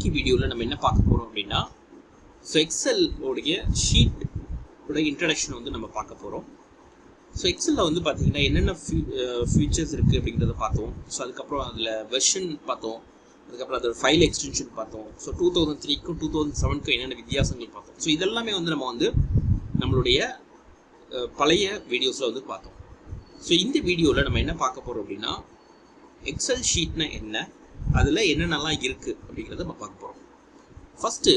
இன்னைக்கு வீடியோவில் நம்ம என்ன பார்க்க போகிறோம் அப்படின்னா, ஸோ எக்ஸல் உடைய ஷீட் உடைய இன்ட்ரடக்ஷன் வந்து நம்ம பார்க்க போகிறோம். ஸோ எக்ஸலில் வந்து பார்த்தீங்கன்னா என்னென்ன ஃபீச்சர்ஸ் இருக்குது அப்படிங்கிறத பார்த்தோம். ஸோ அதுக்கப்புறம் அதில் வெர்ஷன் பார்த்தோம், அதுக்கப்புறம் அதோட ஃபைல் எக்ஸ்டென்ஷன் பார்த்தோம். ஸோ 2003க்கும் 2007க்கும் என்னென்ன வித்தியாசங்கள் பார்த்தோம். ஸோ இதெல்லாமே வந்து நம்ம வந்து நம்மளுடைய பழைய வீடியோஸில் வந்து பார்த்தோம். ஸோ இந்த வீடியோவில் நம்ம என்ன பார்க்க போகிறோம் அப்படின்னா, எக்ஸல் ஷீட்னா என்ன, அதில் என்னென்னலாம் இருக்குது அப்படிங்கிறத நம்ம பார்க்க போகிறோம். ஃபஸ்ட்டு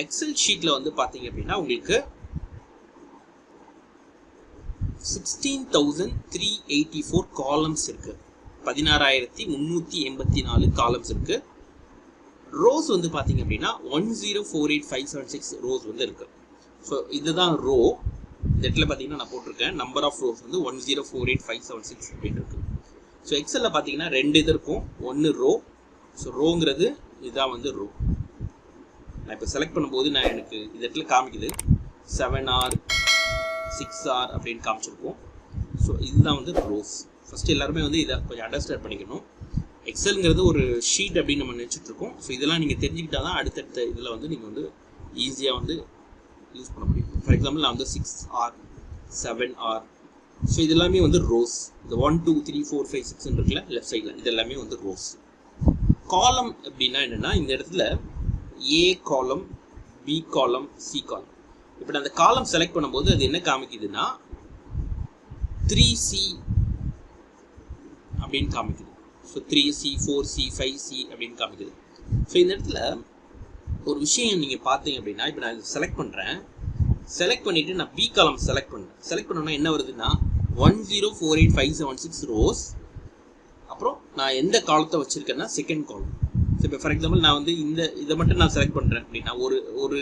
எக்ஸல் ஷீட்டில் வந்து பார்த்தீங்க அப்படின்னா உங்களுக்கு 16,384 காலம்ஸ் இருக்குது. 16,384 காலம்ஸ் இருக்குது. ரோஸ் வந்து பார்த்தீங்க அப்படின்னா 1048576 ரோஸ் வந்து இருக்குது. ஸோ இதுதான் ரோ. இந்த இடத்துல பார்த்தீங்கன்னா நான் போட்டிருக்கேன் நம்பர் ஆஃப் ரோஸ் வந்து 1048576 அப்படின்னு இருக்குது. ஸோ எக்ஸலில் பார்த்தீங்கன்னா ரெண்டு இது இருக்கும். ஒன்று ரோ. ஸோ ரோங்கிறது இதுதான் வந்து ரோ. நான் இப்போ செலக்ட் பண்ணும்போது எனக்கு இந்த இடத்துல காமிக்குது 7R 6R அப்படின்னு காமிச்சிருக்கோம். ஸோ இதுதான் வந்து ரோஸ். ஃபஸ்ட்டு எல்லாருமே வந்து இதை கொஞ்சம் அண்டர்ஸ்டாண்ட் பண்ணிக்கணும். எக்ஸல்ங்கிறது ஒரு ஷீட் அப்படின்னு நம்ம நினச்சிட்ருக்கோம். ஸோ இதெல்லாம் நீங்கள் தெரிஞ்சுக்கிட்டால் தான் அடுத்தடுத்த இதில் வந்து நீங்கள் வந்து ஈஸியாக வந்து யூஸ் பண்ண முடியும். ஃபார் எக்ஸாம்பிள் நான் வந்து 6R 7R, ஸோ இது எல்லாமே வந்து ரோஸ். இந்த 1 2 3 4 5 6 இருக்குல்ல லெஃப்ட் சைடில், இது எல்லாமே வந்து ரோஸ். காலம் அப்படின்னா என்னென்னா, இந்த இடத்துல ஏ காலம், பி காலம், சி காலம். இப்போ நான் அந்த காலம் செலக்ட் பண்ணும்போது அது என்ன காமிக்குதுன்னா 3C அப்படின்னு காமிக்குது. ஸோ 3C 4C 5C அப்படின்னு காமிக்குது. ஸோ இந்த இடத்துல ஒரு விஷயம் நீங்கள் பார்த்தீங்க அப்படின்னா, இப்போ நான் இதை செலக்ட் பண்ணுறேன். செலக்ட் பண்ணிவிட்டு நான் பி காலம் செலக்ட் பண்ணுறேன். செலக்ட் பண்ணோன்னா என்ன வருதுன்னா 1048576 ரோஸ். அப்புறம் நான் எந்த காலத்தை வச்சுருக்கேன்னா செகண்ட் காலம். ஸோ இப்போ ஃபார் எக்ஸாம்பிள் நான் வந்து இதை மட்டும் நான் செலக்ட் பண்ணுறேன் அப்படின்னா, ஒரு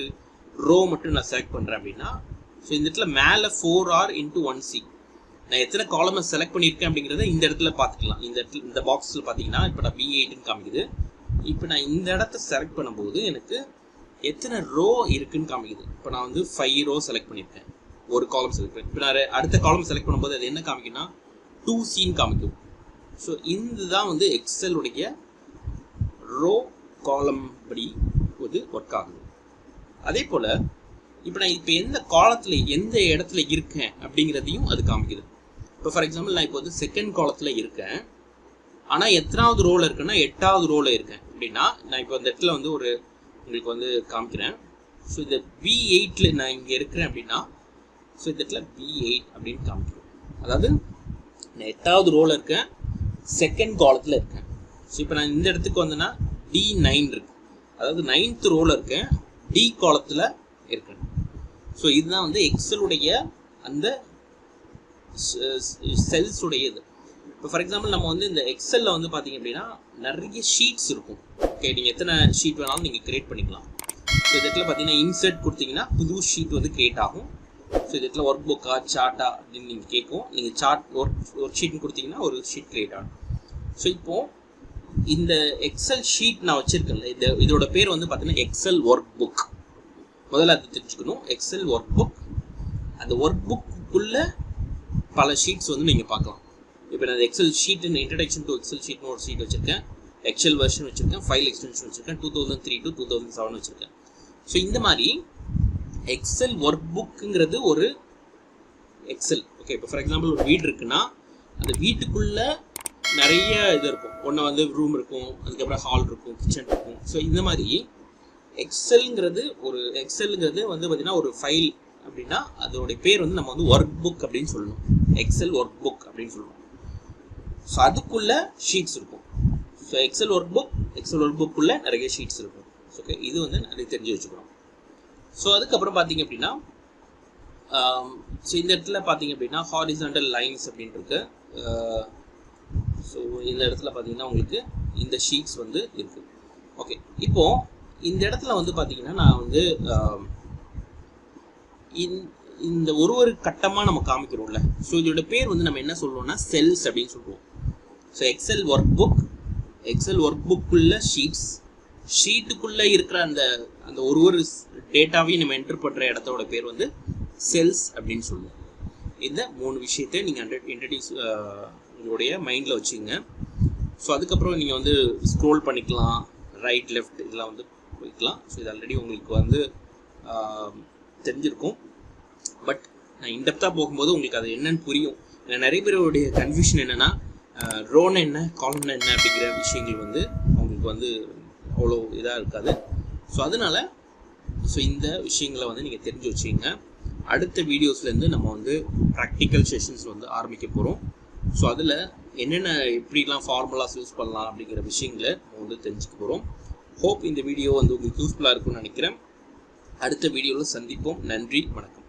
ரோ மட்டும் நான் செலக்ட் பண்ணுறேன் அப்படின்னா, ஸோ இந்த இடத்துல மேலே 4R into 1C நான் எத்தனை காலமை செலக்ட் பண்ணியிருக்கேன் அப்படிங்கிறத இந்த இடத்துல பார்த்துக்கலாம். இந்த பாக்ஸில் பார்த்தீங்கன்னா இப்போ நான் B8ன்னு காமிக்குது. இப்போ நான் இந்த இடத்த செலக்ட் பண்ணும்போது எனக்கு எத்தனை ரோ இருக்குன்னு காமிக்குது. இப்போ நான் வந்து 5 ரோ செலக்ட் பண்ணியிருக்கேன், ஒரு காலம் செலக்ட் பண்ணி. இப்போ நான் அடுத்த காலம் செலக்ட் பண்ணும்போது அது என்ன காமிக்குன்னா 2Cன்னு காமிக்கும். ஸோ இதுதான் வந்து எக்ஸலுடைய ரோ காலம் படி வந்து ஒர்க் ஆகுது. அதே போல் இப்போ நான் எந்த காலத்தில் எந்த இடத்துல இருக்கேன் அப்படிங்கிறதையும் அது காமிக்குது. இப்போ ஃபார் எக்ஸாம்பிள் நான் இப்போ வந்து செகண்ட் காலத்தில் இருக்கேன், ஆனால் எத்தனாவது ரோவில் இருக்கேன்னா 8வது ரோவில் இருக்கேன் அப்படின்னா, நான் இப்போ அந்த இடத்துல வந்து உங்களுக்கு வந்து காமிக்கிறேன். ஸோ இந்த B8ல் நான் இங்கே இருக்கிறேன் அப்படின்னா, ஸோ இந்த இடத்துல B8 அப்படின்னு காமிக்கிறேன். அதாவது நான் 8வது ரோவில் இருக்கேன், செகண்ட் காலத்தில் இருக்கேன். ஸோ இப்போ நான் இந்த இடத்துக்கு வந்தேன்னா D9 இருக்கு, அதாவது 9th ரோவில் இருக்கேன், D காலத்தில் இருக்கேன். ஸோ இதுதான் வந்து எக்ஸலுடைய அந்த செல்ஸ் உடைய இது. இப்போ ஃபார் எக்ஸாம்பிள் நம்ம வந்து இந்த எக்ஸலில் வந்து பார்த்தீங்க அப்படின்னா நிறைய ஷீட்ஸ் இருக்கும். ஓகே, நீங்கள் எத்தனை ஷீட் வேணாலும் நீங்கள் கிரியேட் பண்ணிக்கலாம். ஸோ இந்த இடத்துல பார்த்தீங்கன்னா இன்சர்ட் கொடுத்தீங்கன்னா புது ஷீட் வந்து கிரியேட் ஆகும். ஸோ இந்த இடத்துல ஒர்க் புக்கா சார்ட்டா அப்படின்னு நீங்கள் கேட்கும். நீங்கள் சார்ட் ஒர்க் ஷீட்னு கொடுத்தீங்கன்னா ஒரு ஷீட் கிரியேட் ஆகும். ஸோ இப்போது இந்த எக்ஸல் ஷீட் நான் வச்சுருக்கேன்ல, இதோட பேர் வந்து பார்த்தீங்கன்னா எக்ஸல் ஒர்க் புக். முதல்ல அது தெரிஞ்சுக்கணும். Excel workbook. அந்த ஒர்க் புக்குள்ளே பல ஷீட்ஸ் வந்து நீங்கள் பார்க்கலாம். இப்போ நான் எக்ஸல் ஷீட்னு இன்ட்ரடக்ஷன் டு எக்ஸல் ஷீட்னு ஒரு ஷீட் வச்சுருக்கேன், எக்ஸல் வெர்ஷன் வச்சுருக்கேன், ஃபைல் எக்ஸ்டென்ஷன் வச்சுருக்கேன், 2003 to 2007 வச்சுருக்கேன். ஸோ இந்த மாதிரி எக்ஸல் ஒர்க் புக்குங்கிறது ஒரு எக்ஸல். ஓகே, இப்போ ஃபார் எக்ஸாம்பிள் ஒரு வீடு இருக்குன்னா அந்த வீட்டுக்குள்ளே நிறைய இது இருக்கும். ஒன்று வந்து ரூம் இருக்கும், அதுக்கப்புறம் ஹால் இருக்கும், கிச்சன் இருக்கும். ஸோ இந்த மாதிரி எக்ஸலுங்கிறது வந்து பார்த்தீங்கன்னா ஒரு ஃபைல் அப்படின்னா அதோடைய பேர் வந்து நம்ம வந்து ஒர்க் புக் அப்படின்னு சொல்லணும். எக்ஸல் ஒர்க் புக் அப்படின்னு சொல்லணும். ஸோ அதுக்குள்ளே ஷீட்ஸ் இருக்கும். ஸோ எக்ஸல் ஒர்க் புக்குள்ளே நிறைய ஷீட்ஸ் இருக்கும். ஓகே, இது வந்து நிறைய தெரிஞ்சு வச்சுக்கிறோம். ஸோ அதுக்கப்புறம் பார்த்தீங்க அப்படின்னா, ஸோ இந்த இடத்துல பார்த்தீங்க அப்படின்னா ஹாரிசான்டல் லைன்ஸ் அப்படின்னு இருக்கு. ஸோ இந்த இடத்துல பார்த்தீங்கன்னா உங்களுக்கு இந்த ஷீட்ஸ் வந்து இருக்குது. ஓகே, இப்போது இந்த இடத்துல வந்து பார்த்தீங்கன்னா நான் வந்து இந்த ஒரு கட்டமாக நம்ம காமிக்கிறோம்ல. ஸோ இதோட பேர் வந்து நம்ம என்ன சொல்லுவோம்னா செல்ஸ் அப்படின்னு சொல்லுவோம். ஸோ எக்ஸல் ஒர்க் புக்குள்ள ஷீட்டுக்குள்ளே இருக்கிற அந்த ஒரு டேட்டாவையும் நம்ம என்டர் பண்ணுற இடத்தோட பேர் வந்து செல்ஸ் அப்படின்னு சொல்லுவோம். இந்த 3 விஷயத்தை நீங்கள் உங்களுடைய மைண்டில் வச்சுங்க. ஸோ அதுக்கப்புறம் நீங்கள் வந்து ஸ்க்ரோல் பண்ணிக்கலாம், ரைட் லெஃப்ட் இதெல்லாம் வந்து ஆரம்பிக்கலாம். ஸோ இது ஆல்ரெடி உங்களுக்கு வந்து தெரிஞ்சிருக்கும். பட் நான் இன்டெப்த்தாக போகும்போது உங்களுக்கு அது என்னன்னு புரியும். ஏன்னா நிறைய பேருடைய கன்ஃபியூஷன் என்னென்னா ரோன் என்ன காலம்னா என்ன அப்படிங்கிற விஷயங்கள் வந்து அவங்களுக்கு வந்து அவ்வளோ இதாக இருக்காது. ஸோ அதனால் இந்த விஷயங்களை வந்து நீங்கள் தெரிஞ்சு வச்சுங்க. அடுத்த வீடியோஸ்லேருந்து நம்ம வந்து ப்ராக்டிக்கல் செஷன்ஸ் வந்து ஆரம்பிக்க போகிறோம். ஸோ அதில் என்னென்ன எப்படிலாம் ஃபார்முலாஸ் யூஸ் பண்ணலாம் அப்படிங்கிற விஷயங்களை நம்ம வந்து தெரிஞ்சுக்க போகிறோம். ஹோப் இந்த வீடியோ வந்து உங்களுக்கு யூஸ்ஃபுல்லாக இருக்கும்னு நினைக்கிறேன். அடுத்த வீடியோவில் சந்திப்போம். நன்றி, வணக்கம்.